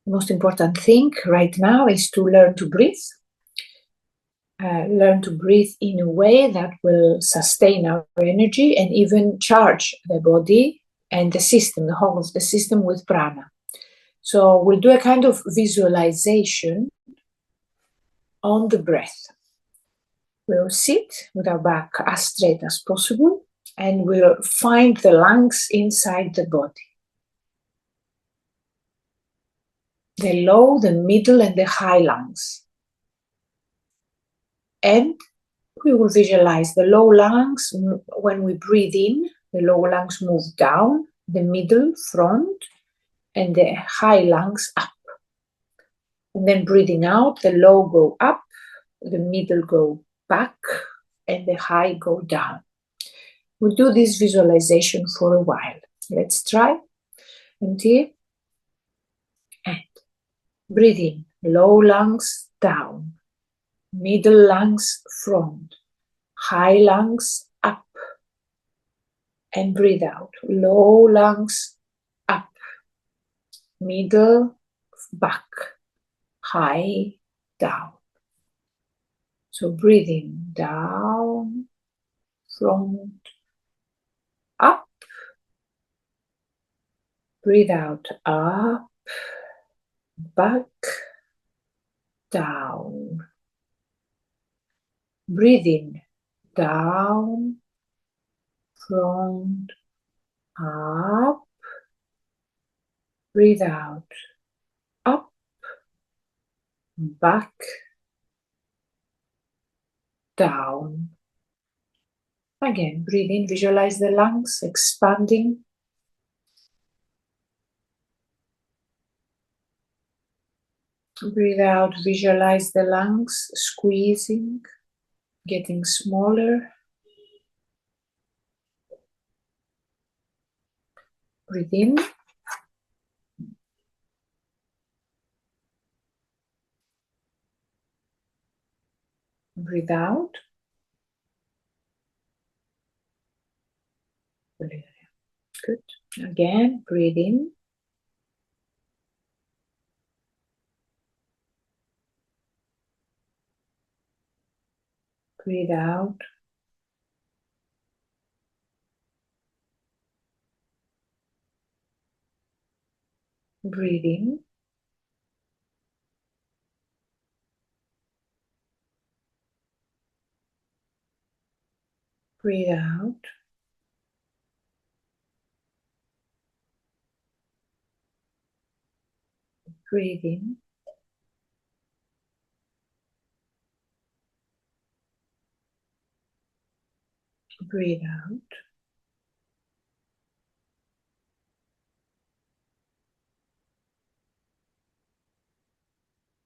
The most important thing right now is to learn to breathe. Learn to breathe in a way that will sustain our energy and even charge the body and the system, the whole of the system with prana. So we'll do a kind of visualization on the breath. We'll sit with our back as straight as possible and we'll find the lungs inside the body. The low, the middle and the high lungs. And we will visualize the low lungs. When we breathe in, the low lungs move down, the middle, front, and the high lungs up. And then breathing out, the low go up, the middle go back, and the high go down. We'll do this visualization for a while. Let's try. And here, and breathe in, low lungs down, middle lungs front, high lungs up, and breathe out, low lungs up, middle back, high down. So breathing down, front, up, breathe out, up, back, down. Breathe in, down, front, up, breathe out, up, back, down. Again, breathe in, visualize the lungs expanding. Breathe out, visualize the lungs squeezing, getting smaller. Breathe in. Breathe out. Good. Again, breathe in. Breathe out. Breathe in. Breathe out. Breathe in. Breathe out.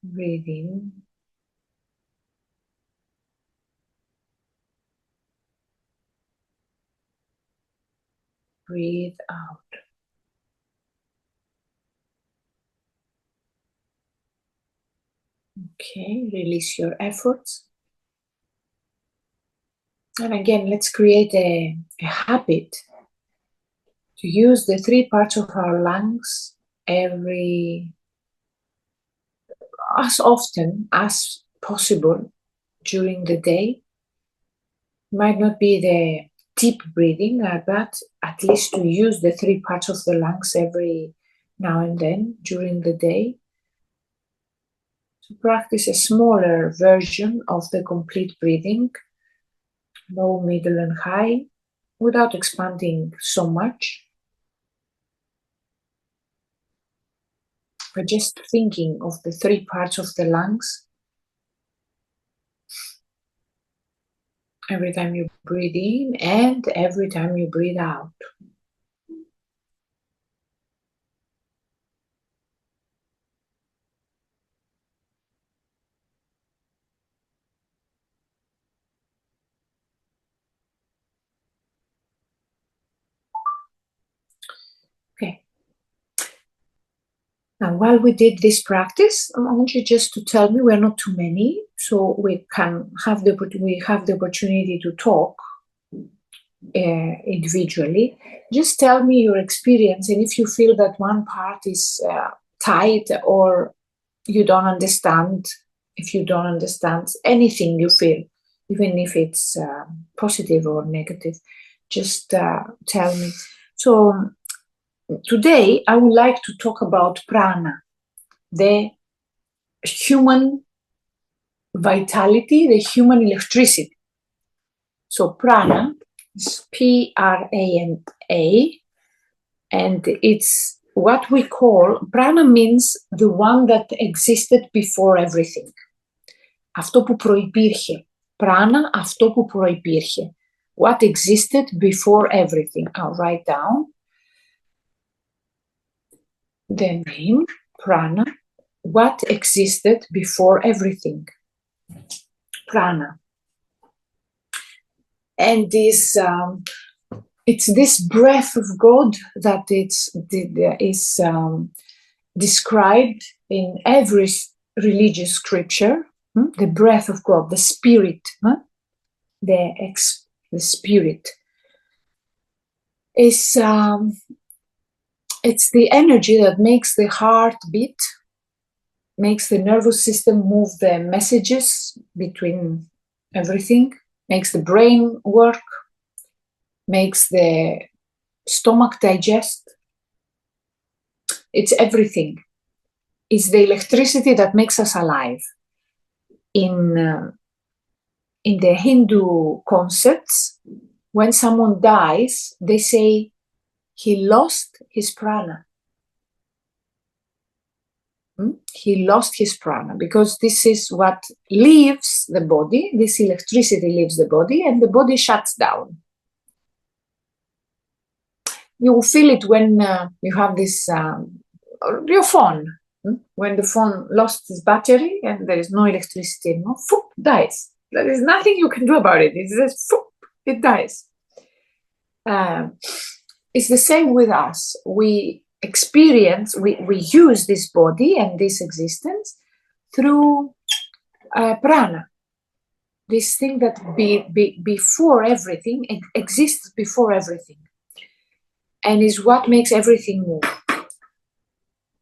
Breathe in. Breathe out. Okay, release your efforts. And again, let's create a habit to use the 3 parts of our lungs as often as possible during the day. Might not be the deep breathing, but at least to use the 3 parts of the lungs every now and then during the day. To practice a smaller version of the complete breathing, low, middle and high, without expanding so much. But just thinking of the 3 parts of the lungs. Every time you breathe in and every time you breathe out. Okay. Now, while we did this practice, I want you just to tell me, we're not too many, so we have the opportunity to talk individually. Just tell me your experience, and if you feel that one part is tight, or you don't understand, if you don't understand anything you feel, even if it's positive or negative, just tell me. So today I would like to talk about prana, the human vitality, the human electricity. So prana is P-R-A-N-A, and it's what we call, prana means the one that existed before everything. Αυτό που προϋπήρχε. Prana, αυτό που προϋπήρχε. What existed before everything. I'll write down the name, prana. What existed before everything. Prana. And this, it's this breath of God that is described in every religious scripture. The breath of God, the spirit, the spirit is it's the energy that makes the heart beat, makes the nervous system move the messages between everything, makes the brain work, makes the stomach digest. It's everything. It's the electricity that makes us alive. In the Hindu concepts, when someone dies, they say he lost his prana. He lost his prana, because this is what leaves the body. This electricity leaves the body, and the body shuts down. You will feel it when you have this, your phone. When the phone lost its battery and there is no electricity anymore, dies. There is nothing you can do about it. It's just, it dies. It's the same with us. We experience, we use this body and this existence through prana. This thing that before everything, it exists before everything, and is what makes everything move.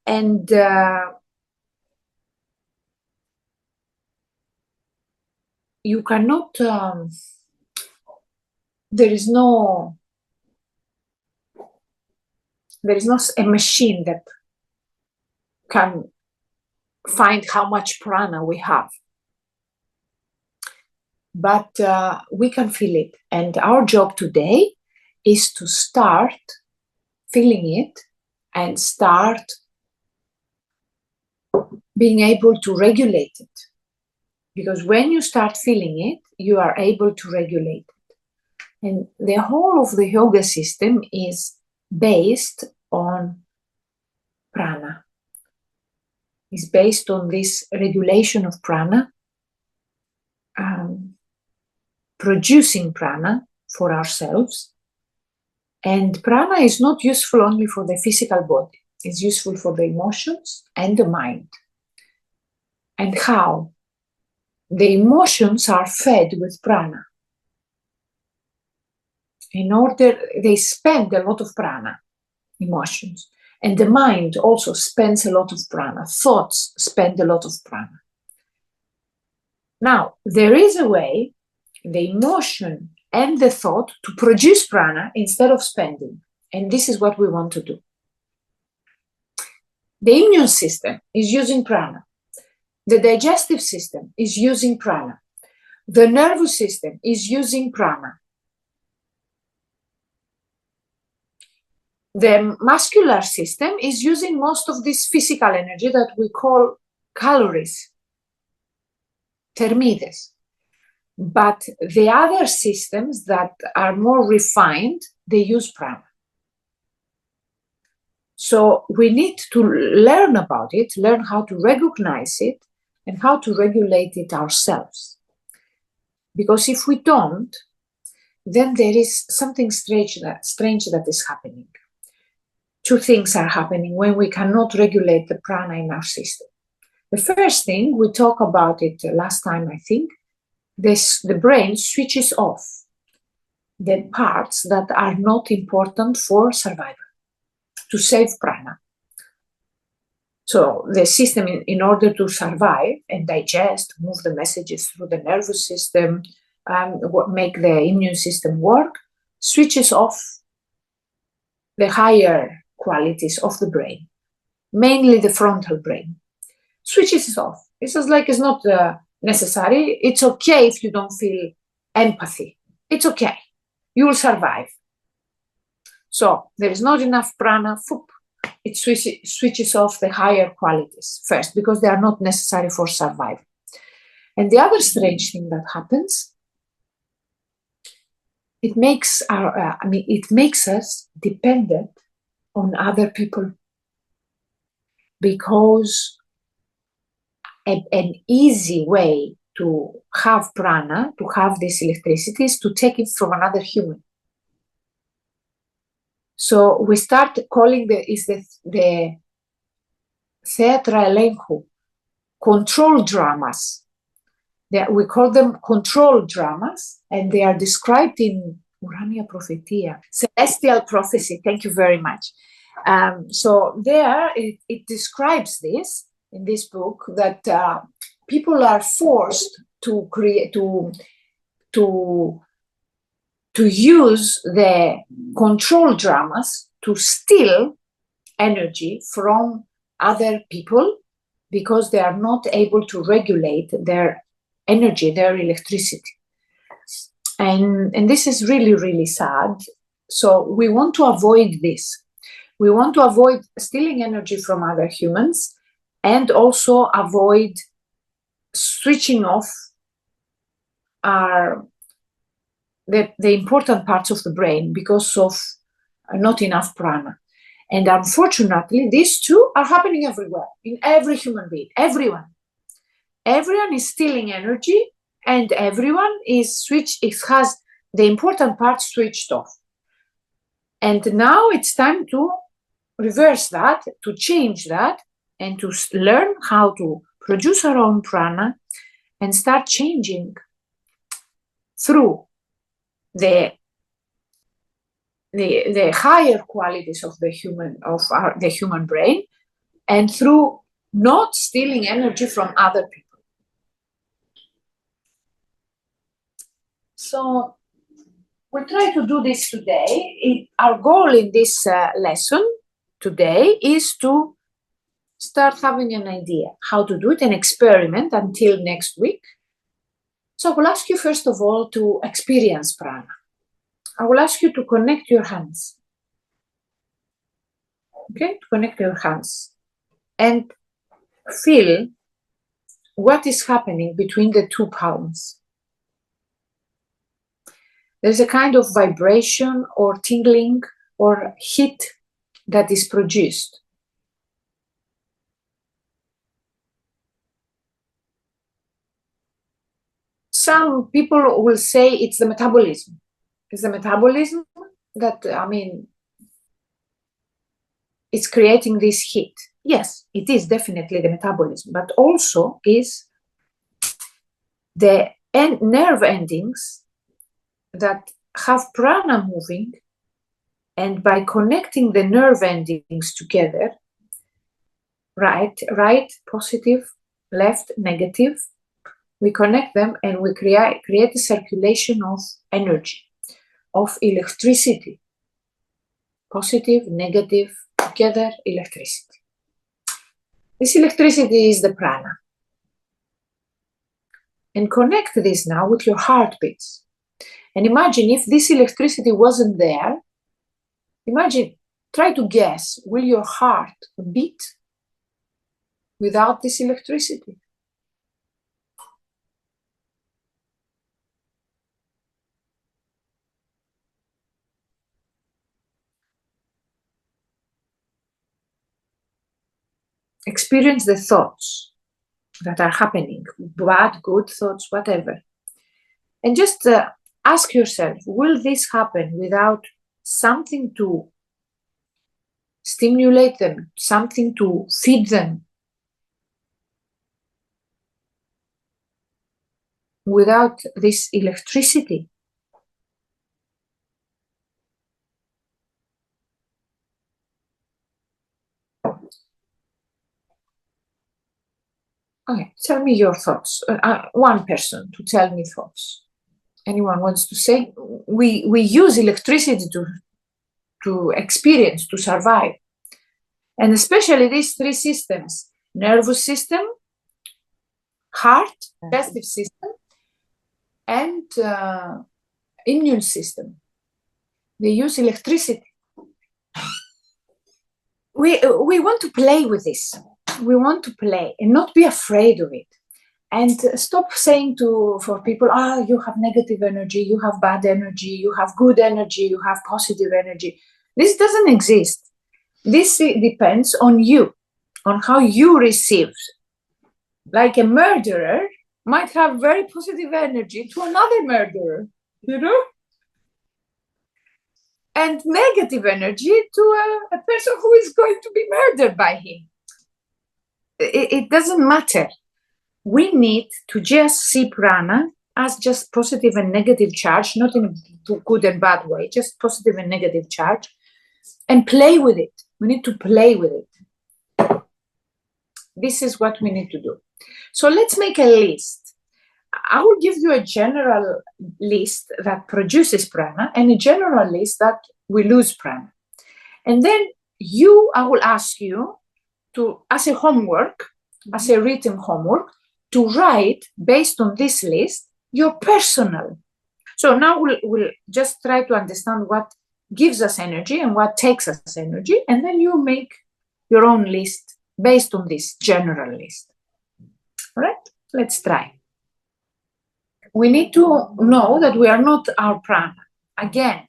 And you cannot, there is no a machine that can find how much prana we have. But we can feel it. And our job today is to start feeling it and start being able to regulate it. Because when you start feeling it, you are able to regulate it. And the whole of the yoga system is based on prana. It's based on this regulation of prana, producing prana for ourselves. And prana is not useful only for the physical body. It's useful for the emotions and the mind. And how? The emotions are fed with prana. In order, they spend a lot of prana, emotions. And the mind also spends a lot of prana. Thoughts spend a lot of prana. Now, there is a way, the emotion and the thought, to produce prana instead of spending. And this is what we want to do. The immune system is using prana. The digestive system is using prana. The nervous system is using prana. The muscular system is using most of this physical energy that we call calories, termides. But the other systems that are more refined, they use prana. So we need to learn about it, learn how to recognize it, and how to regulate it ourselves. Because if we don't, then there is something strange that is happening. Two things are happening when we cannot regulate the prana in our system. The first thing, we talked about it last time, I think, the brain switches off the parts that are not important for survival, to save prana. So the system, in order to survive and digest, move the messages through the nervous system, make the immune system work, switches off the higher qualities of the brain, mainly the frontal brain. Switches it off. It's just like it's not necessary. It's okay if you don't feel empathy. It's okay. You will survive. So there is not enough prana. It switches off the higher qualities first because they are not necessary for survival. And the other strange thing that happens, it makes us dependent on other people, because an easy way to have prana, to have this electricity, is to take it from another human. So we start calling the theatra elenchou, control dramas. We call them control dramas, and they are described in Urania Prophetia, Celestial Prophecy. Thank you very much. So there it describes this in this book, that people are forced to create to use the control dramas to steal energy from other people, because they are not able to regulate their energy, their electricity. And this is really, really sad. So we want to avoid this. We want to avoid stealing energy from other humans, and also avoid switching off the important parts of the brain because of not enough prana. And unfortunately, these two are happening everywhere, in every human being, everyone. Everyone is stealing energy, and everyone has the important part switched off. And now it's time to reverse that, to change that, and to learn how to produce our own prana and start changing through the higher qualities of the human brain, and through not stealing energy from other people. So we'll try to do this today. Our goal in this lesson today is to start having an idea how to do it and experiment until next week. So I will ask you first of all to experience prana. I will ask you to connect your hands. Okay, to connect your hands and feel what is happening between the two palms. There's a kind of vibration or tingling or heat that is produced. Some people will say it's the metabolism. It's the metabolism that, it's creating this heat. Yes, it is definitely the metabolism, but also is the nerve endings that have prana moving, and by connecting the nerve endings together, right, positive, left, negative, we connect them and we create a circulation of energy, of electricity. Positive, negative, together, electricity. This electricity is the prana. And connect this now with your heartbeats. And imagine if this electricity wasn't there. Try to guess, will your heart beat without this electricity? Experience the thoughts that are happening, bad, good thoughts, whatever. And just ask yourself, will this happen without something to stimulate them, something to feed them? Without this electricity? Okay, tell me your thoughts. One person to tell me thoughts. Anyone wants to say? We use electricity to experience, to survive. And especially these three systems: nervous system, heart, digestive system, and immune system. They use electricity. We want to play with this. We want to play and not be afraid of it. And stop saying for people, you have negative energy, you have bad energy, you have good energy, you have positive energy. This doesn't exist. This depends on you, on how you receive. Like a murderer might have very positive energy to another murderer, you know? And negative energy to a person who is going to be murdered by him. It doesn't matter. We need to just see prana as just positive and negative charge, not in a good and bad way, just positive and negative charge, and play with it. We need to play with it. This is what we need to do. So let's make a list. I will give you a general list that produces prana and a general list that we lose prana. And then I will ask you to, as a homework, as a written homework, to write, based on this list, your personal. So now we'll just try to understand what gives us energy and what takes us energy, and then you make your own list based on this general list. All right, let's try. We need to know that we are not our prana. Again,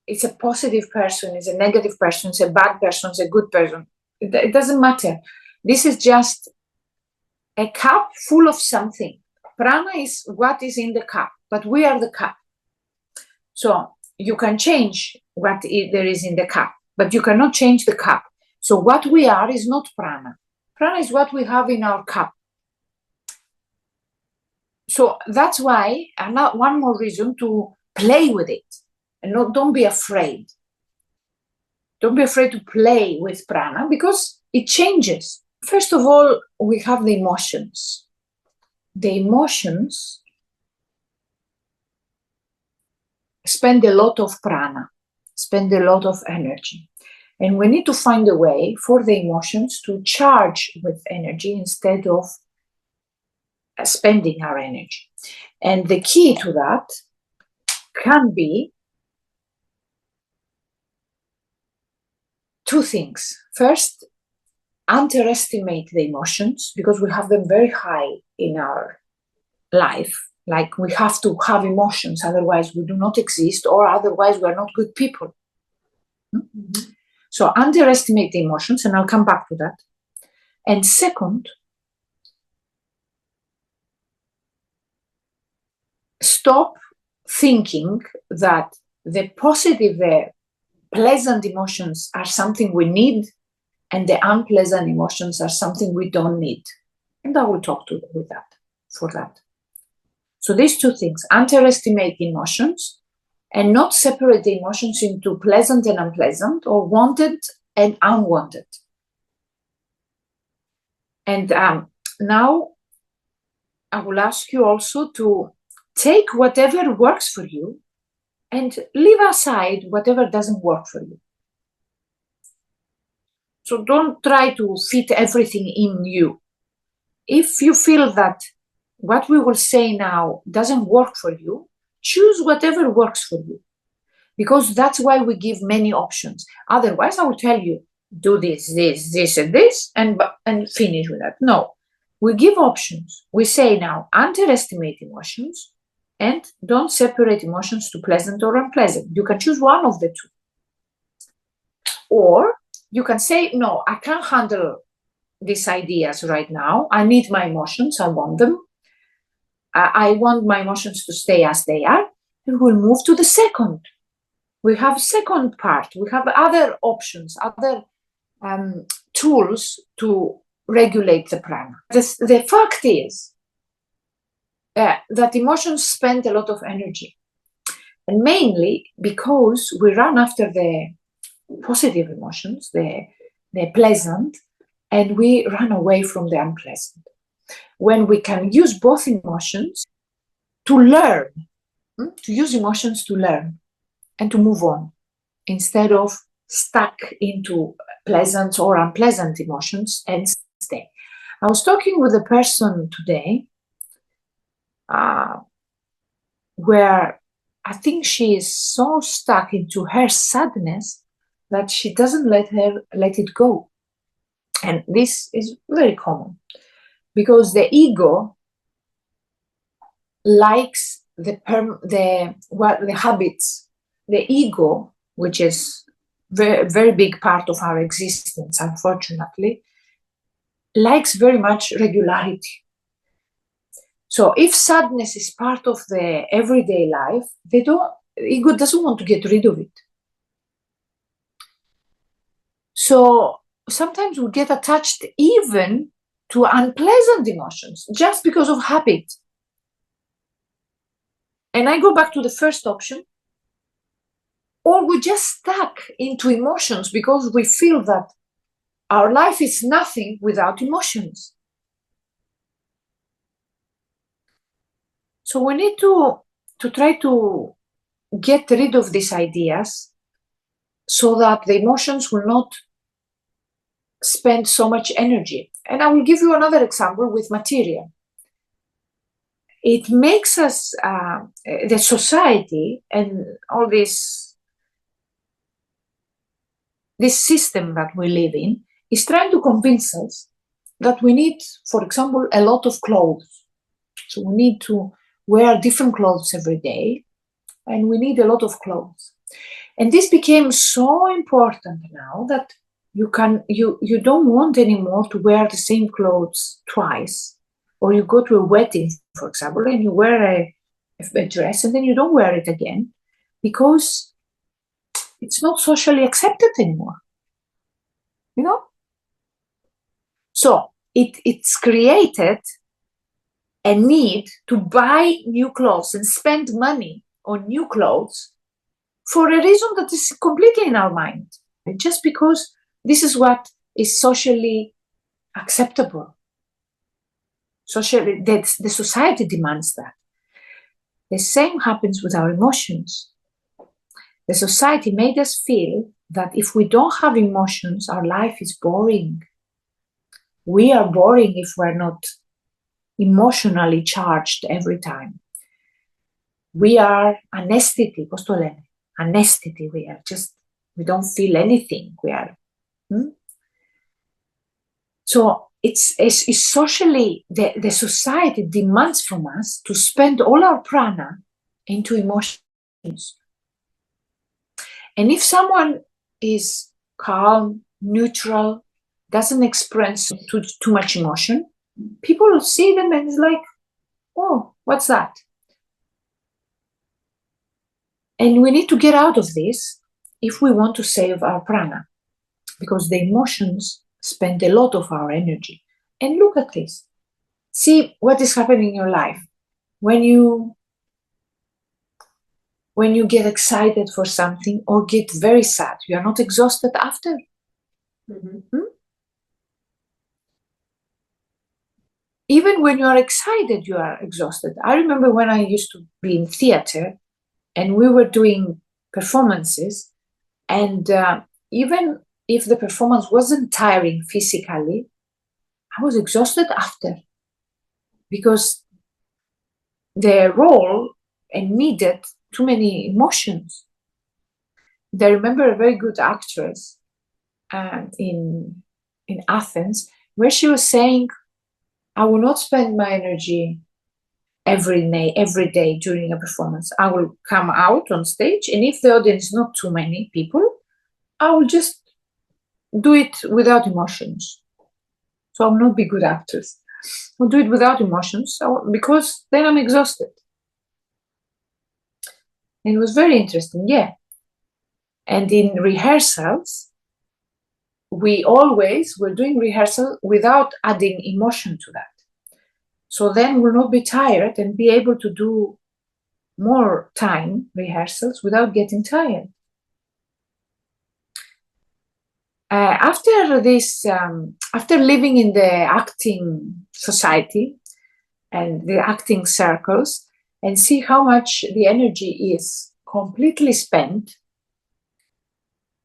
it's a positive person, it's a negative person, it's a bad person, it's a good person. It doesn't matter. This is just a cup full of something. Prana is what is in the cup, but we are the cup. So you can change what there is in the cup, but you cannot change the cup. So what we are is not prana. Prana is what we have in our cup. So that's why, and now one more reason to play with it, and don't be afraid. Don't be afraid to play with prana because it changes. First of all, we have the emotions. The emotions spend a lot of prana, spend a lot of energy. And we need to find a way for the emotions to charge with energy instead of spending our energy. And the key to that can be two things. First, underestimate the emotions because we have them very high in our life. Like we have to have emotions, otherwise we do not exist, or otherwise we are not good people. Mm-hmm. So underestimate the emotions, and I'll come back to that. And second, stop thinking that the positive, the pleasant emotions are something we need, and the unpleasant emotions are something we don't need. And I will talk for that. So these two things, underestimate emotions and not separate the emotions into pleasant and unpleasant, or wanted and unwanted. And now I will ask you also to take whatever works for you and leave aside whatever doesn't work for you. So don't try to fit everything in you. If you feel that what we will say now doesn't work for you, choose whatever works for you. Because that's why we give many options. Otherwise, I will tell you, do this, and this, and finish with that. No, we give options. We say now, underestimate emotions and don't separate emotions to pleasant or unpleasant. You can choose one of the two. Or you can say, no, I can't handle these ideas right now. I need my emotions. I want them. I want my emotions to stay as they are. And we'll move to the second. We have second part. We have other options, other tools to regulate the prana. The fact is that emotions spend a lot of energy. And mainly because we run after the positive emotions, the pleasant, and we run away from the unpleasant. when we can use both emotions to learn, to use emotions to learn and to move on, instead of stuck into pleasant or unpleasant emotions and stay. I was talking with a person today where I think she is so stuck into her sadness that she doesn't let it go. And this is very common because the ego likes the habits. The ego, which is very big part of our existence, unfortunately, likes very much regularity. So if sadness is part of the everyday life, ego doesn't want to get rid of it. So sometimes we get attached even to unpleasant emotions just because of habit. And I go back to the first option, or we just stuck into emotions because we feel that our life is nothing without emotions. So we need to try to get rid of these ideas so that the emotions will not spend so much energy. And I will give you another example with material. It makes us, the society and all this system that we live in is trying to convince us that we need, for example, a lot of clothes. So we need to wear different clothes every day, and we need a lot of clothes. And this became so important now that you don't want anymore to wear the same clothes twice. Or you go to a wedding, for example, and you wear a dress and then you don't wear it again because it's not socially accepted anymore. You know? So it's created a need to buy new clothes and spend money on new clothes for a reason that is completely in our mind. Just because this is what is socially acceptable. Socially, the society demands that. The same happens with our emotions. The society made us feel that if we don't have emotions, our life is boring. We are boring if we're not emotionally charged every time. We are anestheti, anestheti, we don't feel anything. So it's socially, the society demands from us to spend all our prana into emotions. And if someone is calm, neutral, doesn't express too much emotion, people will see them and it's like, oh, what's that? And we need to get out of this if we want to save our prana, because the emotions spend a lot of our energy. And look at this. See what is happening in your life. When you get excited for something or get very sad, you are not exhausted after. Even when you are excited, you are exhausted. I remember when I used to be in theater and we were doing performances, and even if the performance wasn't tiring physically, I was exhausted after, because the role needed too many emotions. I remember a very good actress in Athens, where she was saying, I will not spend my energy every day during a performance. I will come out on stage, and if the audience is not too many people, I will just do it without emotions. So I will not be good actress. I'll do it without emotions, because then I'm exhausted. And it was very interesting, yeah. And in rehearsals, we always were doing rehearsal without adding emotion to that. So then we'll not be tired and be able to do more time rehearsals without getting tired. After living in the acting society and the acting circles, and see how much the energy is completely spent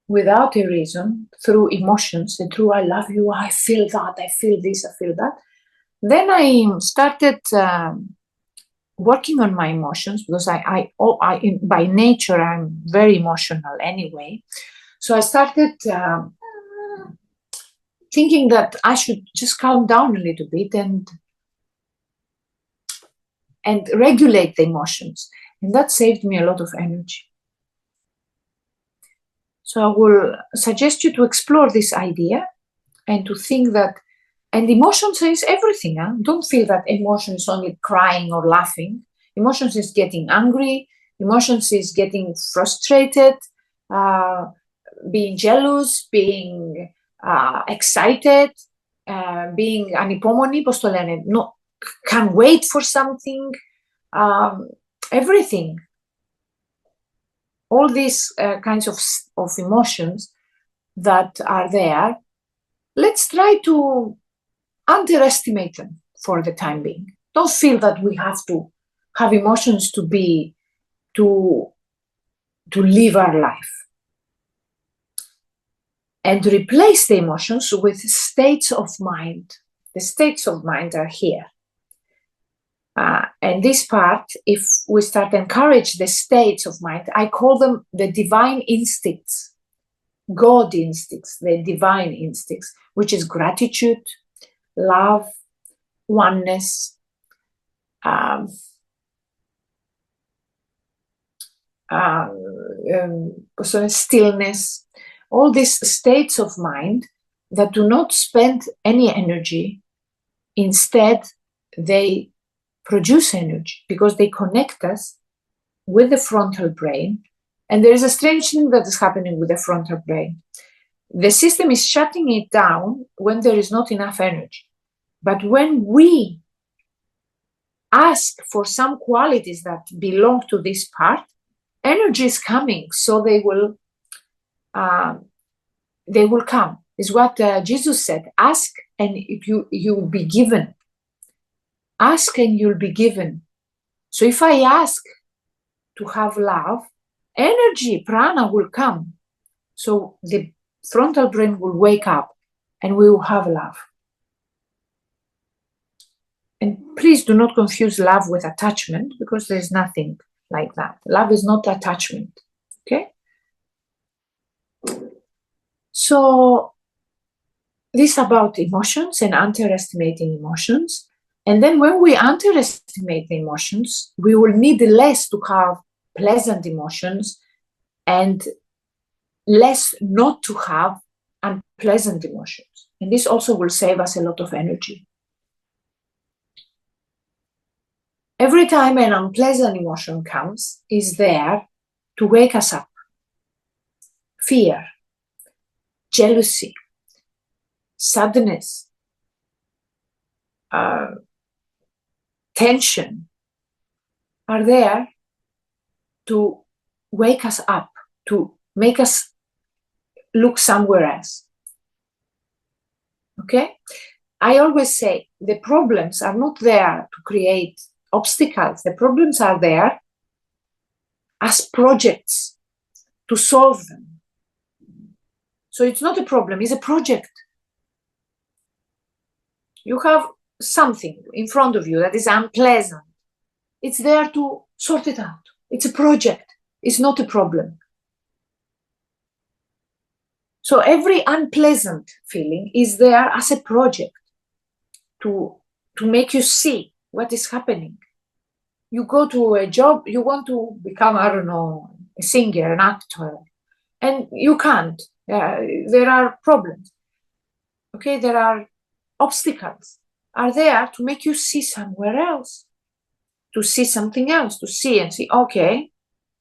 without a reason, through emotions, and through I love you, I feel that, I feel this, I feel that. Then I started working on my emotions, because by nature, I'm very emotional anyway. So I started thinking that I should just calm down a little bit and regulate the emotions. And that saved me a lot of energy. So I will suggest you to explore this idea and to think that, and emotions is everything. Huh? Don't feel that emotion is only crying or laughing. Emotions is getting angry. Emotions is getting frustrated, being jealous, being excited, being anipomoni, πώς το λένε, no, can't wait for something, everything. All these kinds of emotions that are there, let's try to underestimate them for the time being. Don't feel that we have to have emotions to live our life. And replace the emotions with states of mind. The states of mind are here. And this part, if we start to encourage the states of mind, I call them the divine instincts, God instincts, the divine instincts, which is gratitude, love, oneness, stillness, all these states of mind that do not spend any energy. Instead, they produce energy because they connect us with the frontal brain. And there is a strange thing that is happening with the frontal brain. The system is shutting it down when there is not enough energy. But when we ask for some qualities that belong to this part, energy is coming, so they will come. Is what Jesus said. Ask and you'll be given. Ask and you'll be given. So if I ask to have love, energy, prana will come. So the frontal brain will wake up and we will have love. And please do not confuse love with attachment, because there's nothing like that. Love is not attachment. Okay? So this is about emotions and underestimating emotions. And then when we underestimate the emotions, we will need less to have pleasant emotions and less not to have unpleasant emotions. And this also will save us a lot of energy. Every time an unpleasant emotion comes, is there to wake us up. Fear, jealousy, sadness, tension are there to wake us up, to make us look somewhere else. Okay? I always say the problems are not there to create obstacles. The problems are there as projects to solve them. So it's not a problem, it's a project. You have something in front of you that is unpleasant. It's there to sort it out. It's a project. It's not a problem. So every unpleasant feeling is there as a project to make you see what is happening. You go to a job, you want to become, I don't know, a singer, an actor, and you can't. There are problems. Okay, there are obstacles are there to make you see somewhere else, to see something else, to see and see, okay,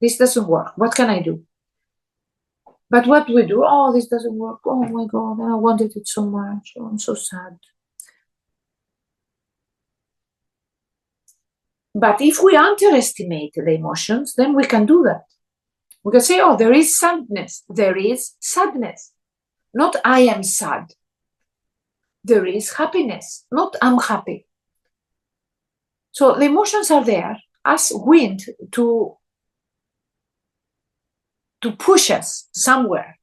this doesn't work. What can I do? But what we do, oh, this doesn't work. Oh my God, I wanted it so much. Oh, I'm so sad. But if we underestimate the emotions, then we can do that. We can say, oh, there is sadness. There is sadness. Not I am sad. there is happiness, not I'm happy. So the emotions are there as wind to push us somewhere,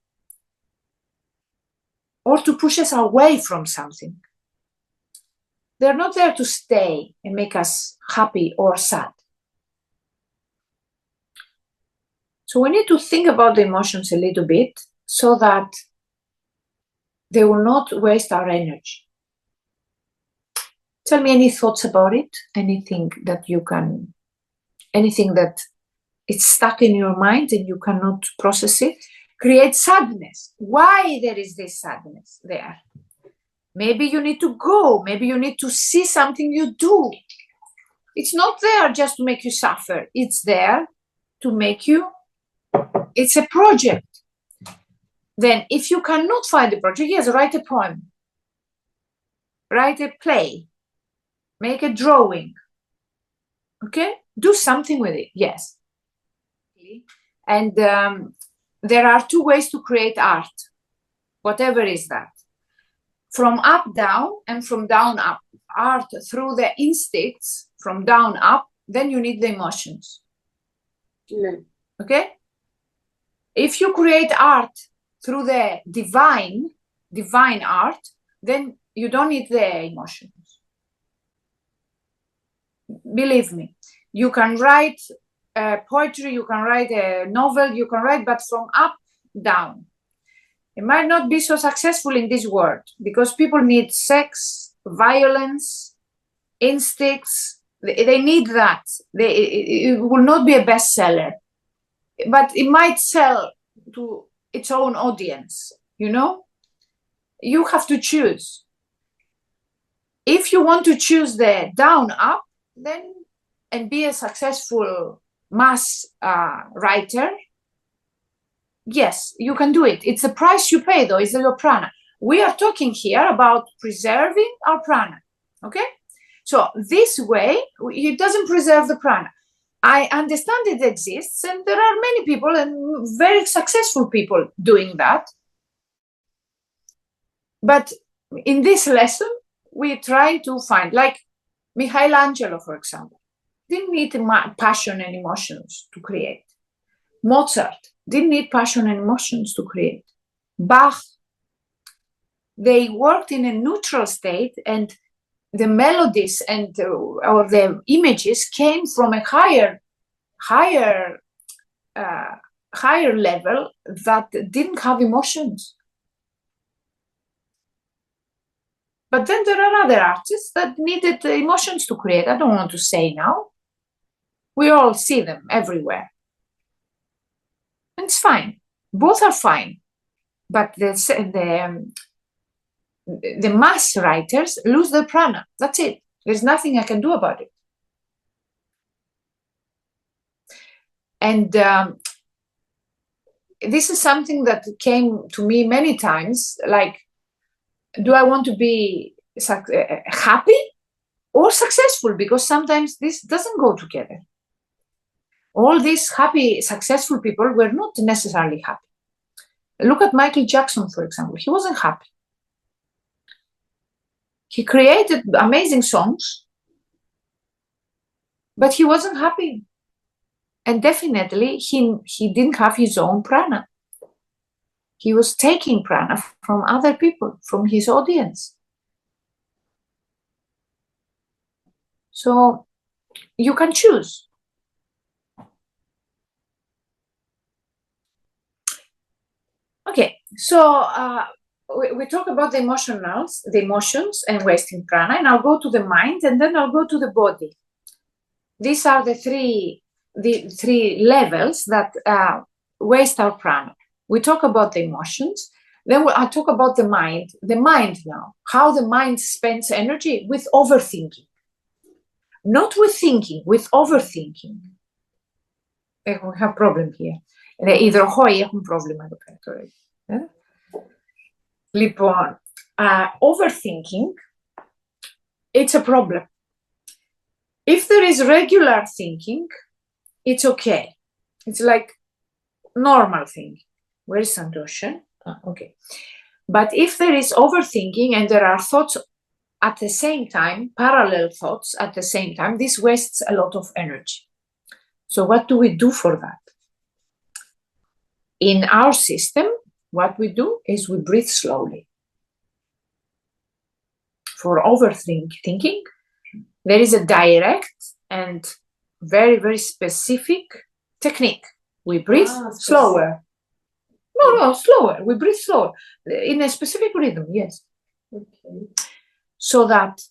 or to push us away from something. They're not there to stay and make us happy or sad. So we need to think about the emotions a little bit so that they will not waste our energy. Tell me any thoughts about it, anything that it's stuck in your mind and you cannot process it. Create sadness. Why there is this sadness there? Maybe you need to go. Maybe you need to see something you do. It's not there just to make you suffer. It's there to make you, it's a project. Then if you cannot find the project, yes, write a poem. Write a play. Make a drawing. Okay? Do something with it, yes. And there are two ways to create art, whatever is that. From up, down, and from down, up. Art through the instincts, from down, up, then you need the emotions. Okay? If you create art through the divine art, then you don't need the emotions. Believe me, you can write poetry, you can write a novel, you can write, but from up, down. It might not be so successful in this world because people need sex, violence, instincts. They need that. It will not be a bestseller, but it might sell to its own audience, you know? You have to choose. If you want to choose the down, up, then and be a successful mass writer, yes, you can do it. It's the price you pay, though, is your prana. We are talking here about preserving our prana, okay? So this way, it doesn't preserve the prana. I understand it exists, and there are many people and very successful people doing that. But in this lesson, we try to find, like Michelangelo, for example, didn't need passion and emotions to create. Mozart didn't need passion and emotions to create. Bach, they worked in a neutral state, and the melodies and or the images came from a higher level that didn't have emotions. But then there are other artists that needed emotions to create. I don't want to say now. We all see them everywhere. And it's fine. Both are fine. But the mass writers lose their prana. That's it. There's nothing I can do about it. And this is something that came to me many times, like, do I want to be happy or successful? Because sometimes this doesn't go together. All these happy, successful people were not necessarily happy. Look at Michael Jackson, for example. He wasn't happy. He created amazing songs, but he wasn't happy. And definitely, he didn't have his own prana. He was taking prana from other people, from his audience. So you can choose. Okay, so we talk about the emotions and wasting prana, and I'll go to the mind, and then I'll go to the body. These are the three levels that waste our prana. We talk about the emotions, then I'll talk about the mind. The mind now, how the mind spends energy with overthinking. Not with thinking, with overthinking. We have a problem here. Υδροχόη έχουν πρόβλημα εδώ πέρα τώρα. Λοιπόν, overthinking, it's a problem. If there is regular thinking, it's okay. It's like normal thinking. Where is Santosha? Okay. But if there is overthinking and there are thoughts at the same time, parallel thoughts at the same time, this wastes a lot of energy. So what do we do for that? In our system, what we do is we breathe slowly. For overthinking, there is a direct and very, very specific technique. We breathe slower. No, slower. We breathe slower in a specific rhythm, yes. Okay. So that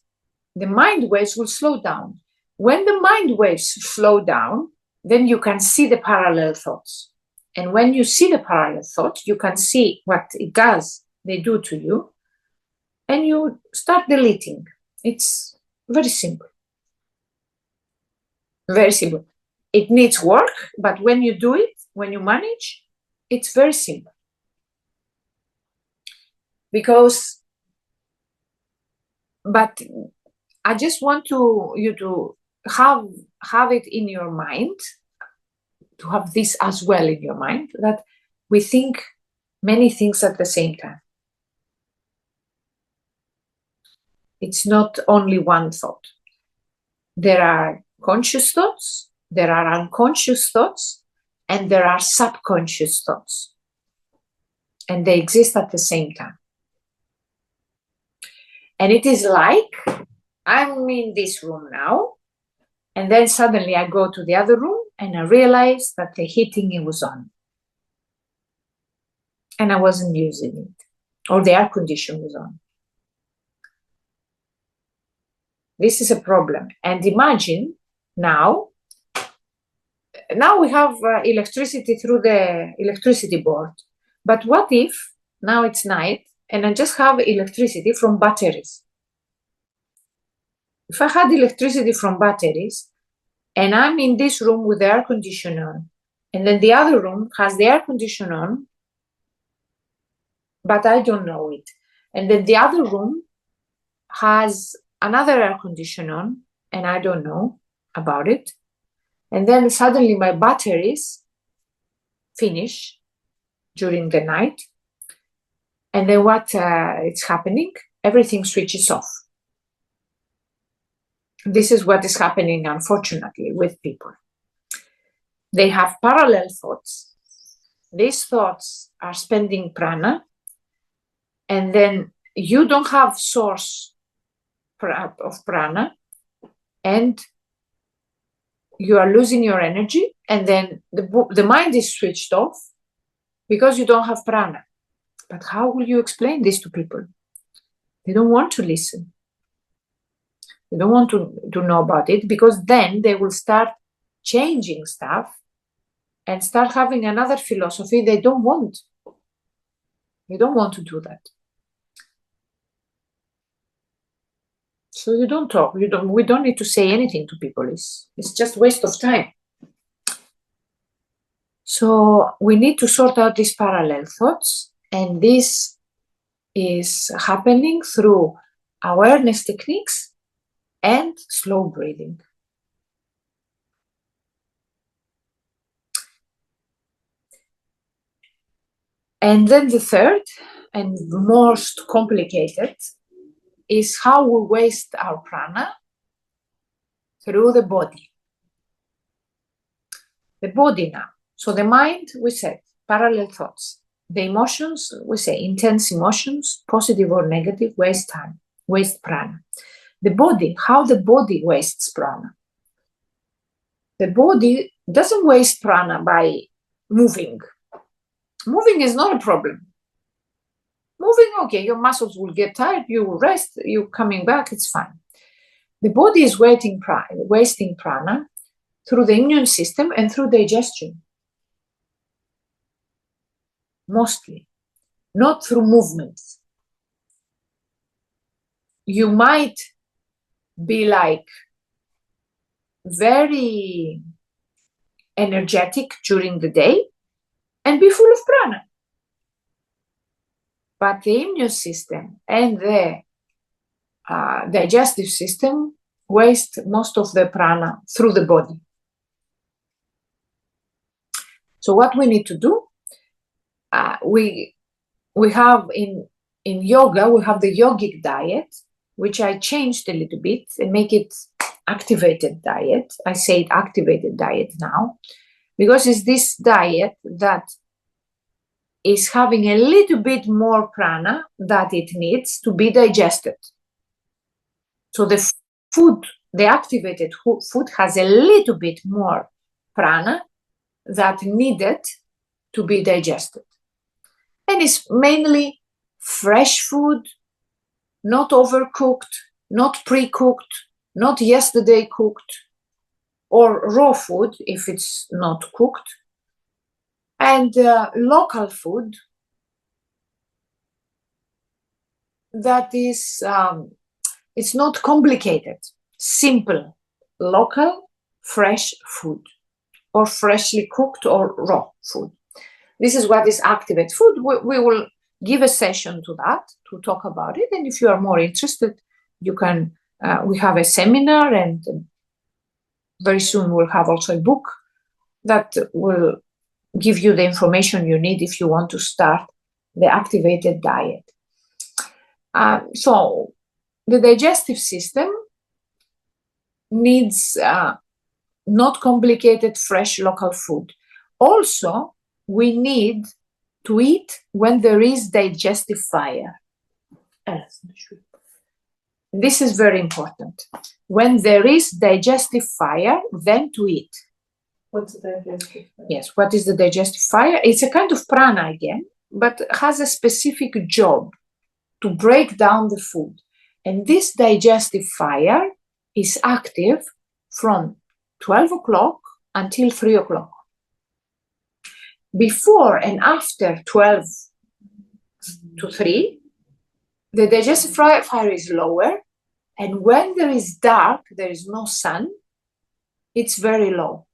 the mind waves will slow down. When the mind waves slow down, then you can see the parallel thoughts. And when you see the parallel thoughts, you can see what it does, they do to you, and you start deleting. It's very simple. Very simple. It needs work, but when you do it, when you manage, it's very simple. But I just want you to have it in your mind, to have this as well in your mind, that we think many things at the same time. It's not only one thought. There are conscious thoughts, there are unconscious thoughts, and there are subconscious thoughts. And they exist at the same time. And it is like I'm in this room now, and then suddenly I go to the other room and I realize that the heating was on. And I wasn't using it, or the air conditioner was on. This is a problem. And imagine now we have electricity through the electricity board. But what if now it's night and I just have electricity from batteries? If I had electricity from batteries and I'm in this room with the air conditioner on, and then the other room has the air conditioner on, but I don't know it. And then the other room has another air conditioner on, and I don't know about it. And then suddenly my batteries finish during the night. And then what is happening? Everything switches off. This is what is happening, unfortunately, with people. They have parallel thoughts. These thoughts are spending prana, and then you don't have source of prana, and you are losing your energy, and then the mind is switched off because you don't have prana. But how will you explain this to people? They don't want to listen. They don't want to know about it, because then they will start changing stuff and start having another philosophy they don't want. They don't want to do that. So you don't talk. We don't need to say anything to people. It's just waste of time. So we need to sort out these parallel thoughts, and this is happening through awareness techniques and slow breathing. And then the third and most complicated is how we waste our prana through the body. The body now. So the mind, we said, parallel thoughts. The emotions, we say, intense emotions, positive or negative, waste time, waste prana. The body, how the body wastes prana. The body doesn't waste prana by moving. Moving is not a problem. Moving, okay, your muscles will get tired, you will rest, you're coming back, it's fine. The body is wasting prana through the immune system and through digestion. Mostly, not through movements. You might be like very energetic during the day and be full of prana. But the immune system and the digestive system waste most of the prana through the body. So what we need to do, we have in in yoga, we have the yogic diet, which I changed a little bit and make it activated diet. I say it activated diet now, because it's this diet that is having a little bit more prana that it needs to be digested. So the food, the activated food has a little bit more prana that needed to be digested. And it's mainly fresh food, not overcooked, not pre-cooked, not yesterday cooked, or raw food if it's not cooked, and local food that is, it's not complicated, simple, local, fresh food, or freshly cooked or raw food. This is what is activate food. We will give a session to that, to talk about it. And if you are more interested, you can, we have a seminar, and very soon we'll have also a book that will give you the information you need if you want to start the activated diet. So the digestive system needs not complicated, fresh local food. Also, we need to eat when there is digestive fire. This is very important. When there is digestive fire, then to eat. What's the digestive fire? Yes, what is the digestive fire? It's a kind of prana again, but has a specific job to break down the food. And this digestive fire is active from 12 o'clock until 3 o'clock. Before and after 12 to 3, the digestive fire is lower. And when there is dark, there is no sun, it's very low.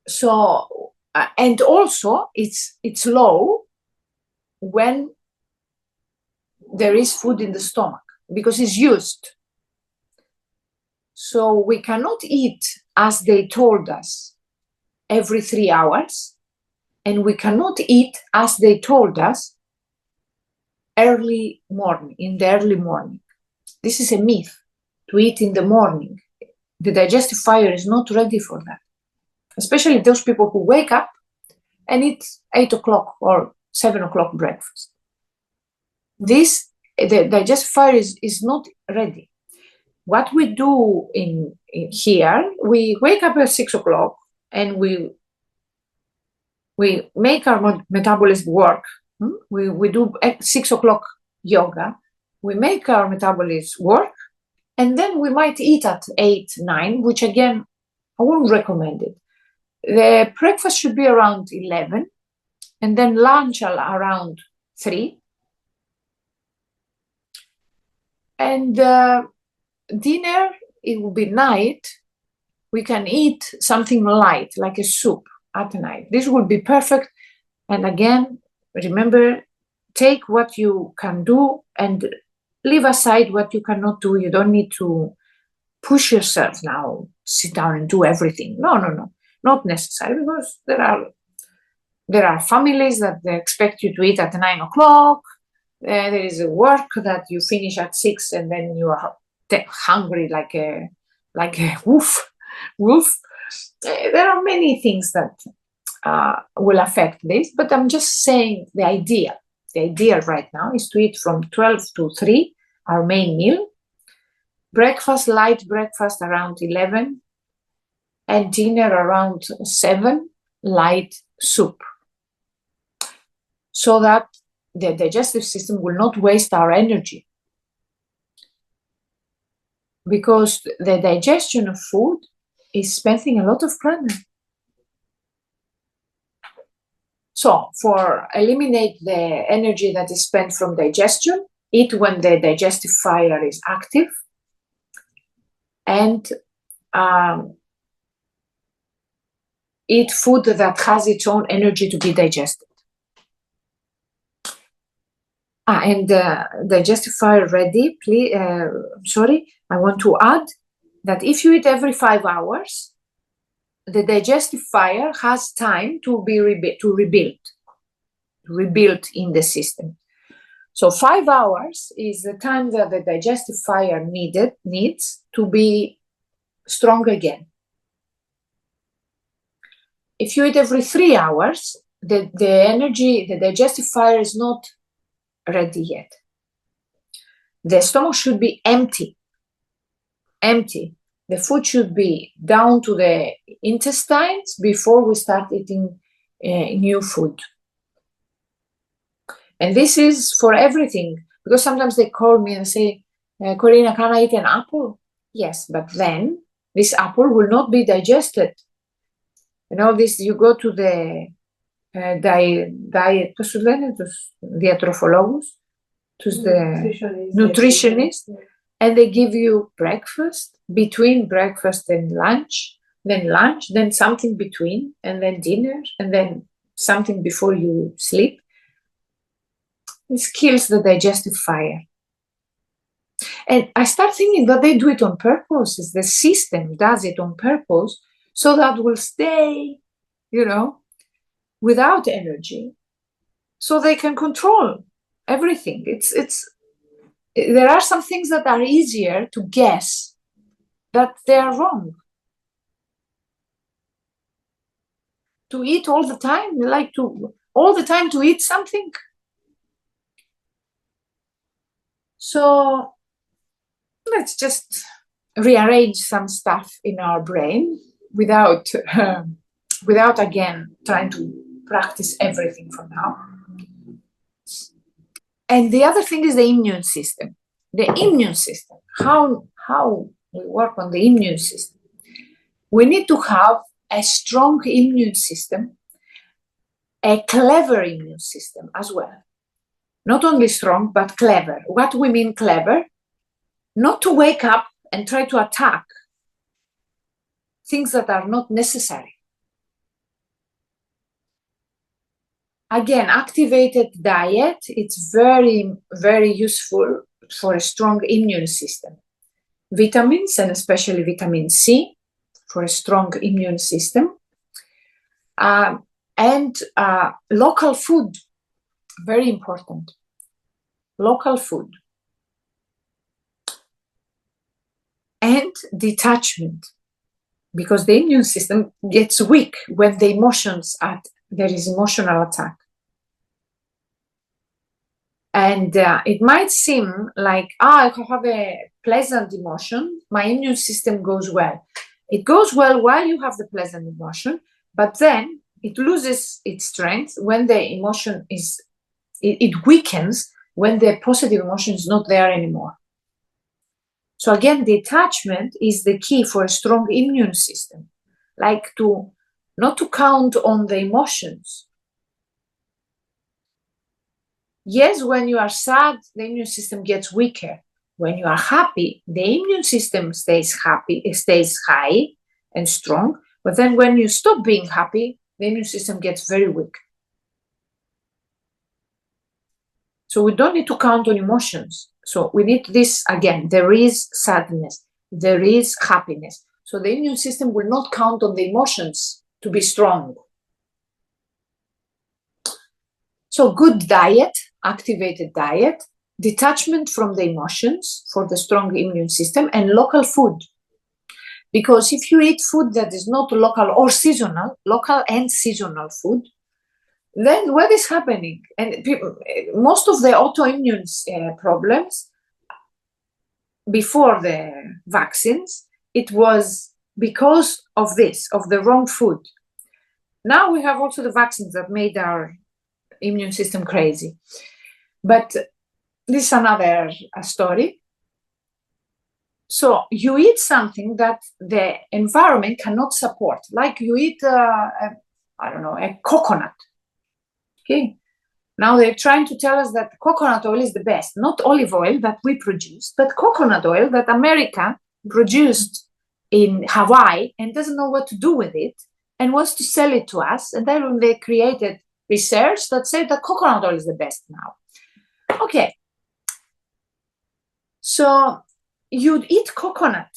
So, and also it's low when there is food in the stomach, because it's used. So we cannot eat as they told us every 3 hours, and we cannot eat as they told us early morning, in the early morning. This is a myth, to eat in the morning. The digestive fire is not ready for that, especially those people who wake up and eat 8 o'clock or 7 o'clock breakfast. The digestive fire is not ready. What we do in here, we wake up at 6 o'clock and we make our metabolism work. We do at 6 o'clock yoga. We make our metabolism work, and then we might eat at 8, 9, which again, I wouldn't recommend it. The breakfast should be around 11, and then lunch around 3. And dinner, it will be night. We can eat something light, like a soup at night. This would be perfect. And again, remember, take what you can do and leave aside what you cannot do. You don't need to push yourself now, sit down and do everything. No, not necessary, because there are families that they expect you to eat at 9 o'clock. There is a work that you finish at 6, and then you are hungry like a wolf. There are many things that will affect this, but I'm just saying the idea right now is to eat from 12 to 3, our main meal, breakfast, light breakfast around 11, and dinner around 7, light soup, so that the digestive system will not waste our energy, because the digestion of food is spending a lot of prana. So for eliminate the energy that is spent from digestion, eat when the digestive fire is active, and eat food that has its own energy to be digested. And digestive fire ready, please, I want to add that if you eat every 5 hours, the digestive fire has time to be rebuild in the system. So 5 hours is the time that the digestive fire needs to be strong again. If you eat every 3 hours, the digestive fire is not ready yet. The stomach should be empty. The food should be down to the intestines before we start eating new food. And this is for everything, because sometimes they call me and say, Corina, can I eat an apple? Yes, but then this apple will not be digested. You know, you go to the diet, πώς σου λένε, τους διατροφολόγους, τους nutritionist, and they give you breakfast, between breakfast and lunch, then something between, and then dinner, and then something before you sleep. This kills the digestive fire. And I start thinking that they do it on purpose. The system does it on purpose so that we'll stay, without energy, so they can control everything. There are some things that are easier to guess that they are wrong. To eat all the time, all the time to eat something. So let's just rearrange some stuff in our brain without again trying to practice everything for now. And the other thing is the immune system. The immune system, how we work on the immune system. We need to have a strong immune system, a clever immune system as well. Not only strong, but clever. What we mean clever? Not to wake up and try to attack things that are not necessary. Again, activated diet, it's very, very useful for a strong immune system. Vitamins, and especially vitamin C, for a strong immune system. And local food, very important. Local food. And detachment, because the immune system gets weak when there is emotional attack. And it might seem like, I have a pleasant emotion, my immune system goes well. It goes well while you have the pleasant emotion, but then it loses its strength when the emotion it weakens when the positive emotion is not there anymore. So again, detachment is the key for a strong immune system, not to count on the emotions. Yes, when you are sad, the immune system gets weaker. When you are happy, the immune system stays high and strong. But then when you stop being happy, the immune system gets very weak. So we don't need to count on emotions. So we need this again. There is sadness. There is happiness. So the immune system will not count on the emotions to be strong. So good diet, activated diet, detachment from the emotions for the strong immune system, and local food. Because if you eat food that is not local or seasonal, local and seasonal food, then what is happening? And most of the autoimmune problems before the vaccines, it was because of this, of the wrong food. Now we have also the vaccines that made our immune system crazy. But this is another story. So you eat something that the environment cannot support, like you eat, a coconut. Okay. Now they're trying to tell us that coconut oil is the best, not olive oil that we produce, but coconut oil that America produced in Hawaii and doesn't know what to do with it and wants to sell it to us. And then they created research that said that coconut oil is the best now. Okay. So you'd eat coconut.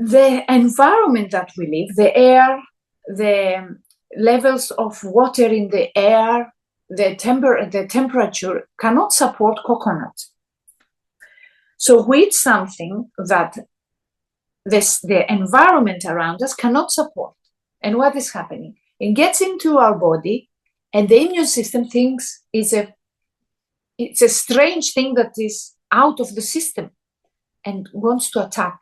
the environment that we live, the air, the levels of water in the air, the temperature cannot support coconut. So we eat something that the environment around us cannot support. And what is happening? It gets into our body, and the immune system thinks it's a strange thing that is out of the system and wants to attack.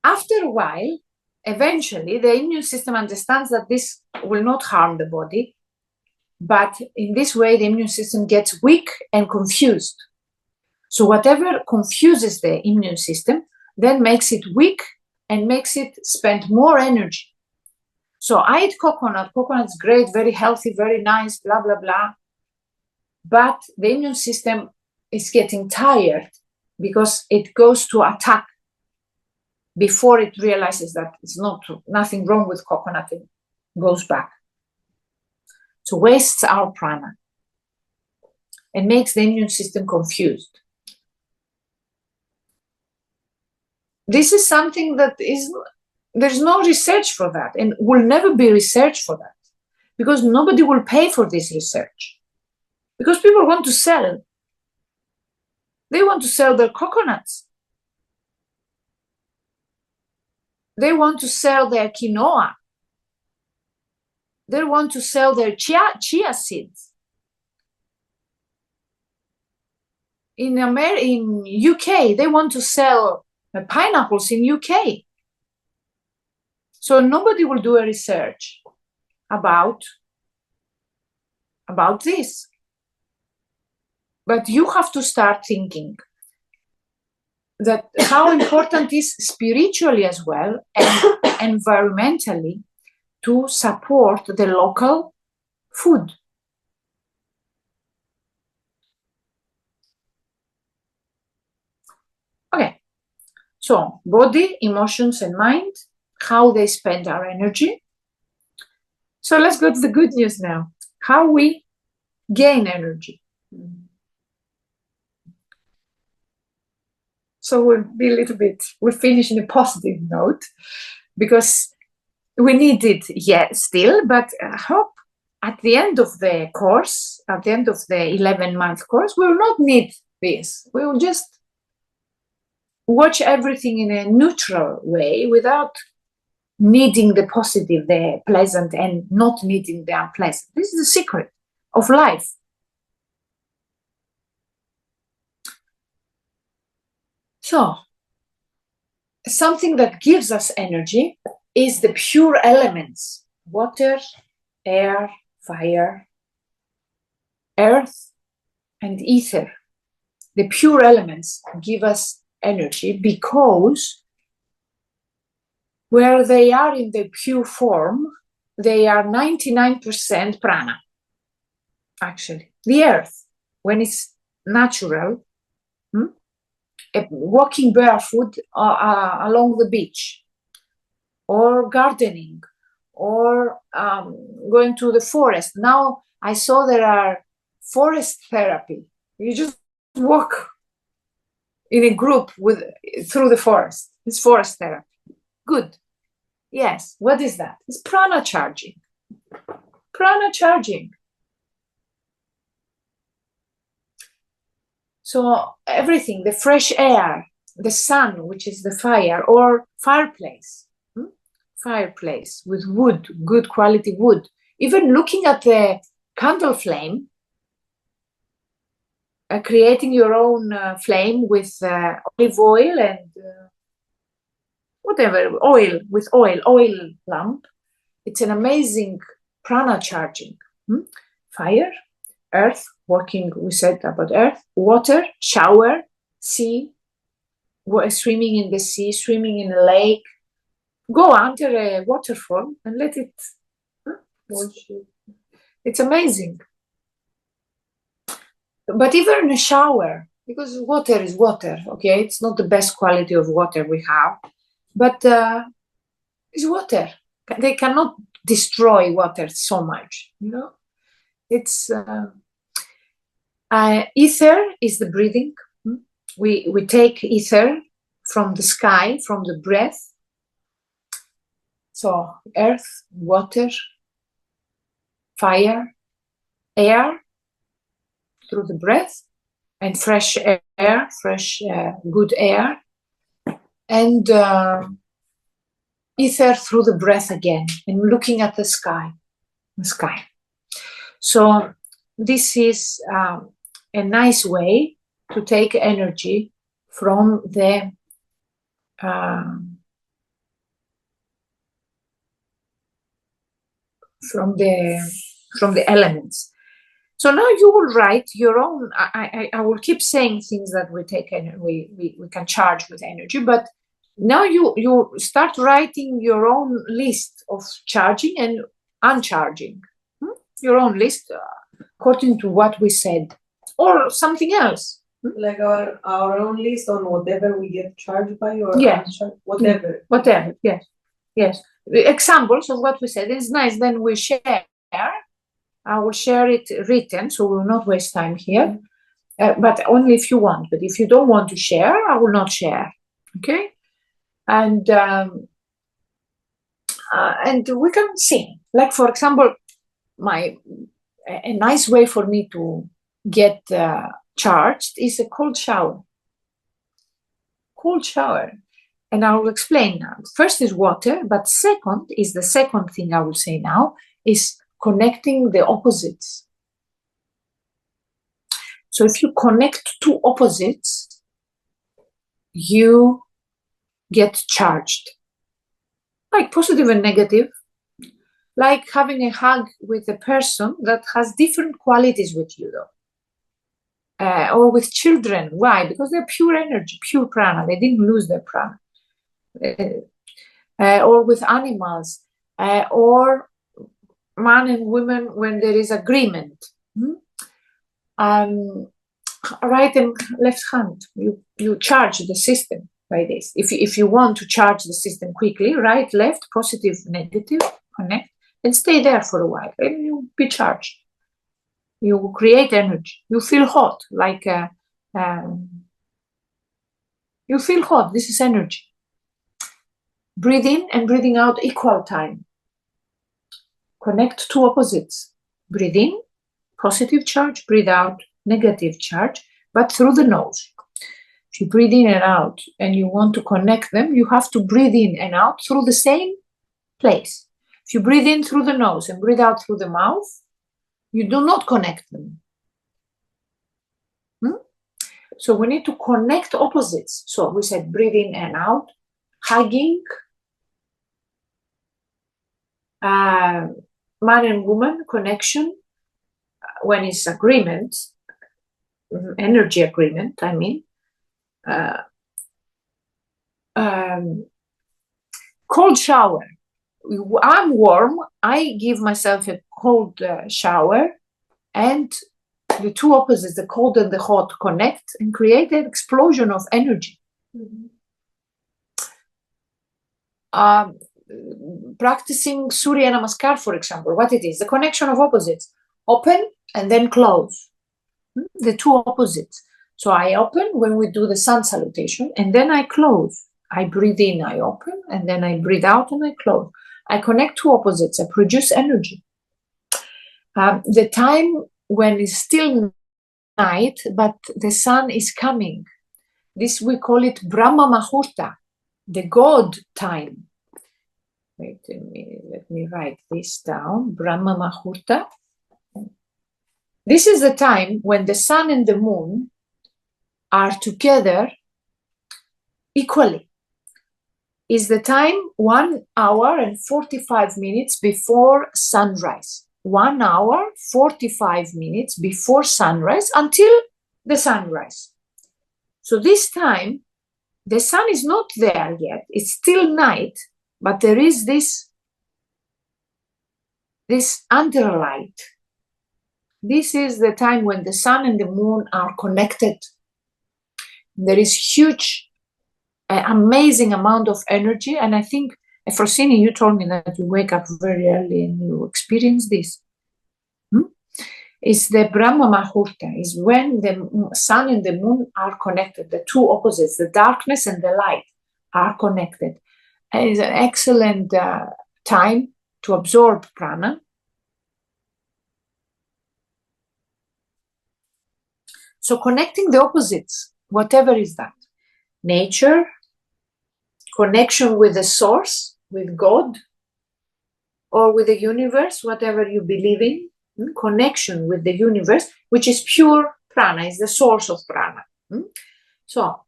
After a while, eventually, the immune system understands that this will not harm the body, but in this way, the immune system gets weak and confused. So whatever confuses the immune system then makes it weak and makes it spend more energy. So I eat coconut. Coconut's great, very healthy, very nice, blah, blah, blah. But the immune system is getting tired because it goes to attack before it realizes that it's nothing wrong with coconut and goes back. So wastes our prana and makes the immune system confused. This is something that there's no research for that and will never be research for that because nobody will pay for this research because people want to sell. They want to sell their coconuts. They want to sell their quinoa. They want to sell their chia seeds. In UK, they want to sell pineapples in UK. So nobody will do a research about this. But you have to start thinking that how important is spiritually as well and environmentally to support the local food. Okay, so body, emotions, and mind, how they spend our energy. So let's go to the good news now, how we gain energy. So we'll finish in a positive note because we need it yet still, but I hope at the end of the course, at the end of the 11-month course, we will not need this. We will just watch everything in a neutral way without needing the positive, the pleasant, and not needing the unpleasant. This is the secret of life. So, something that gives us energy is the pure elements: water, air, fire, earth, and ether. The pure elements give us energy because where they are in the pure form, they are 99% prana. Actually, the earth, when it's natural, walking barefoot along the beach, or gardening, or going to the forest. Now I saw there are forest therapy. You just walk in a group through the forest. It's forest therapy. Good. Yes. What is that? It's prana charging. Prana charging. So everything, the fresh air, the sun, which is the fire, or fireplace. Fireplace with wood, good quality wood. Even looking at the candle flame, creating your own flame with olive oil and whatever, oil lamp. It's an amazing prana charging. Fire, earth, working, we said about earth, water, shower, sea, swimming in the sea, swimming in a lake. Go under a waterfall and let it wash you. It's amazing. But even in a shower, because water is water, okay? It's not the best quality of water we have, but it's water. They cannot destroy water so much, you know? It's ether is the breathing. we take ether from the sky, from the breath. So earth, water, fire, air through the breath, and fresh air, good air, and ether through the breath again, and looking at the sky. So this is a nice way to take energy from the elements. So now you will write your own. I will keep saying things that we take and we can charge with energy, but now you start writing your own list of charging and uncharging. Your own list according to what we said, or something else. Like our own list on whatever we get charged by, or yes, whatever. Yes. Examples of what we said is nice. Then we share. I will share it written, so we will not waste time here. But only if you want. But if you don't want to share, I will not share. Okay. And we can sing. Like, for example, a nice way for me to get charged is a cold shower. Cold shower. And I will explain now. First is water, but second is the second thing I will say now is connecting the opposites. So if you connect two opposites, you get charged. Like positive and negative. Like having a hug with a person that has different qualities with you, though. Or with children. Why? Because they're pure energy, pure prana. They didn't lose their prana. Or with animals. Or man and women when there is agreement. Right and left hand. You charge the system by this. If you want to charge the system quickly, right, left, positive, negative, connect. And stay there for a while, and you'll be charged. You will create energy. You feel hot, like you feel hot. This is energy. Breathe in and breathing out equal time. Connect two opposites. Breathe in, positive charge. Breathe out, negative charge, but through the nose. If you breathe in and out, and you want to connect them, you have to breathe in and out through the same place. If you breathe in through the nose and breathe out through the mouth, you do not connect them. So we need to connect opposites. So we said breathe in and out, hugging, man and woman connection, when it's agreement, energy agreement, I mean. Cold shower. I'm warm, I give myself a cold shower, and the two opposites, the cold and the hot, connect and create an explosion of energy. Practicing Surya Namaskar, for example, what it is, the connection of opposites. Open and then close. The two opposites. So I open when we do the sun salutation, and then I close. I breathe in, I open, and then I breathe out and I close. I connect two opposites, I produce energy. The time when it's still night, but the sun is coming. This we call it Brahma Muhurta, the God time. Wait a minute, let me write this down. Brahma Muhurta. This is the time when the sun and the moon are together equally. Is the time 1 hour and 45 minutes before sunrise. 1 hour, 45 minutes before sunrise until the sunrise. So this time, the sun is not there yet. It's still night, but there is this underlight. This is the time when the sun and the moon are connected. There is huge, amazing amount of energy. And I think, Frosini, you told me that you wake up very early and you experience this. is the Brahma Muhurta, is when the sun and the moon are connected, the two opposites, the darkness and the light are connected. And it's an excellent time to absorb prana. So connecting the opposites, whatever is that, nature, connection with the source, with God, or with the universe, whatever you believe in, connection with the universe, which is pure prana, is the source of prana. So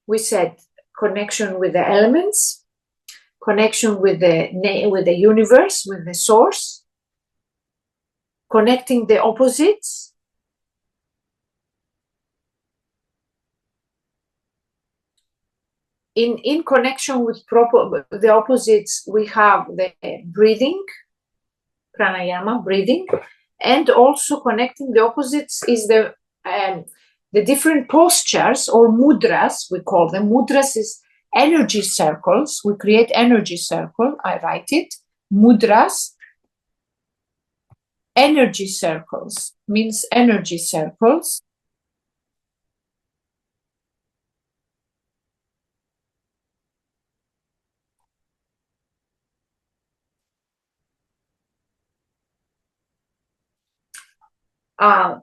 we said connection with the elements, connection with the universe, with the source, connecting the opposites. In connection with the opposites, we have the breathing, pranayama, breathing, and also connecting the opposites is the different postures or mudras, we call them. Mudras is energy circles. We create energy circle. I write it. Mudras, energy circles, means energy circles.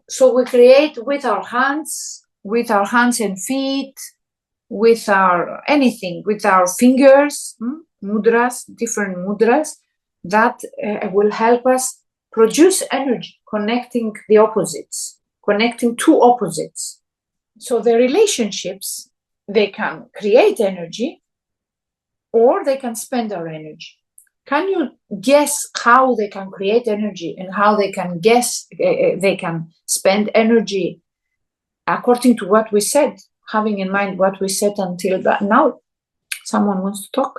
So we create with our hands and feet, with our anything, with our fingers, mudras, different mudras that will help us produce energy, connecting the opposites, connecting two opposites. So the relationships, they can create energy or they can spend our energy. Can you guess how they can create energy and how they can they can spend energy according to what we said, having in mind what we said until now? Someone wants to talk?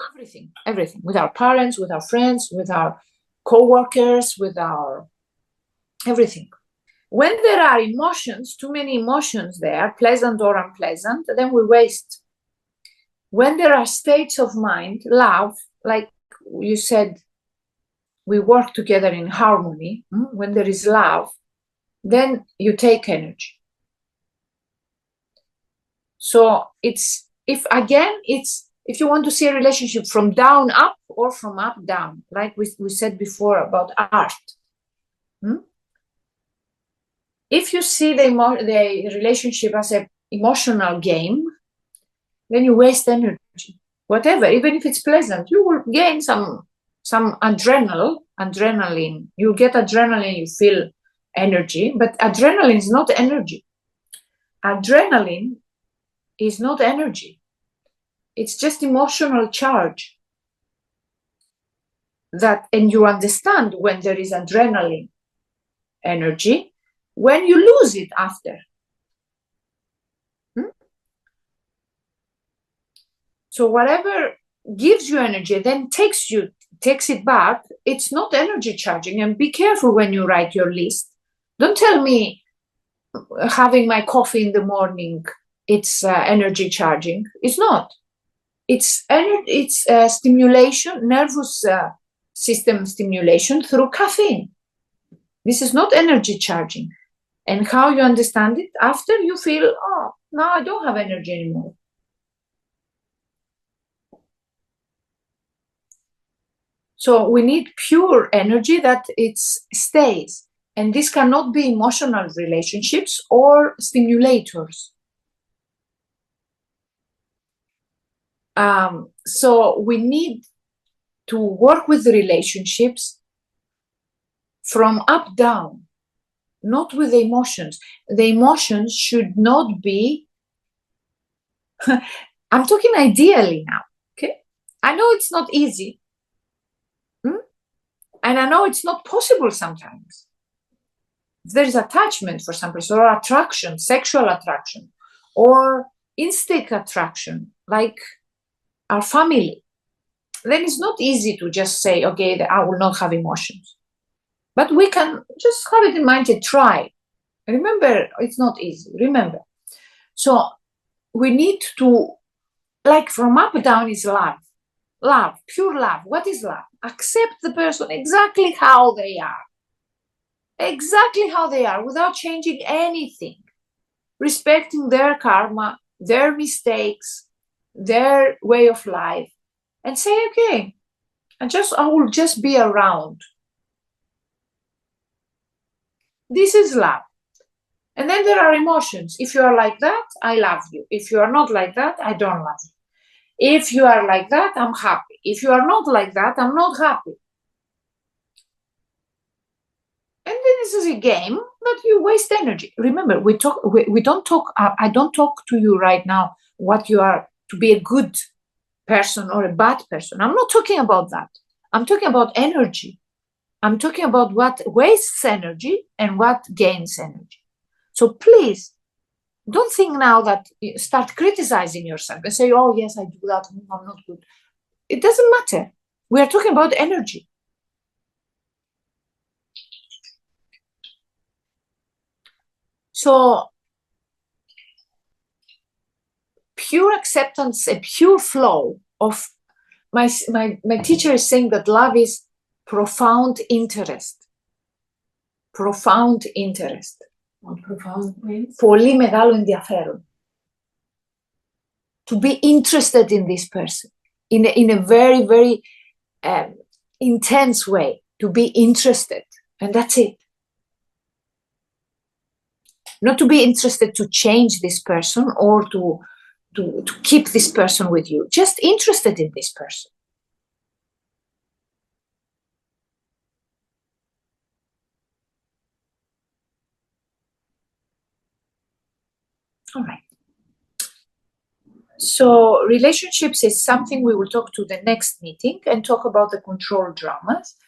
Everything, with our parents, with our friends, with our co-workers, with our everything. When there are emotions, too many emotions there, pleasant or unpleasant, then we waste. When there are states of mind, love, like you said, we work together in harmony. When there is love, then you take energy. So if you want to see a relationship from down up or from up down, like we said before about art. If you see the relationship as an emotional game, then you waste energy. Whatever, even if it's pleasant, you will gain some adrenaline. You get adrenaline, you feel energy, but adrenaline is not energy. Adrenaline is not energy. It's just emotional charge. And you understand when there is adrenaline energy, when you lose it after. So whatever gives you energy, then takes it back, it's not energy charging. And be careful when you write your list. Don't tell me having my coffee in the morning, it's energy charging. It's not. It's stimulation, nervous system stimulation through caffeine. This is not energy charging. And how you understand it? After you feel, oh, now I don't have energy anymore. So we need pure energy that it stays. And this cannot be emotional relationships or stimulators. So we need to work with the relationships from up down, not with the emotions. The emotions should not be, I'm talking ideally now, okay? I know it's not easy. And I know it's not possible sometimes. If there is attachment for some person, or attraction, sexual attraction, or instinct attraction, like our family, then it's not easy to just say, okay, I will not have emotions. But we can just have it in mind and try. Remember, it's not easy. Remember. So we need to, like from up down is love. Love, pure love. What is love? Accept the person exactly how they are. exactly how they are, without changing anything, respecting their karma, their mistakes, their way of life, and say, okay, I will just be around. This is love. And then there are emotions. If you are like that, I love you. If you are not like that, I don't love you. If you are like that, I'm happy. If you are not like that, I'm not happy. And this is a game that you waste energy. Remember, we don't talk, I don't talk to you right now what you are to be a good person or a bad person. I'm not talking about that. I'm talking about energy. I'm talking about what wastes energy and what gains energy. So please, don't think now that you start criticizing yourself and say, oh, yes, I do that. I'm not good. It doesn't matter. We are talking about energy. So pure acceptance, a pure flow of my teacher is saying that love is profound interest. Profound interest. Profound means? Πολύ μεγάλο ενδιαφέρον. To be interested in this person in a very, very intense way, to be interested. And that's it. Not to be interested to change this person or to keep this person with you. Just interested in this person. All right. So relationships is something we will talk to the next meeting and talk about the control dramas.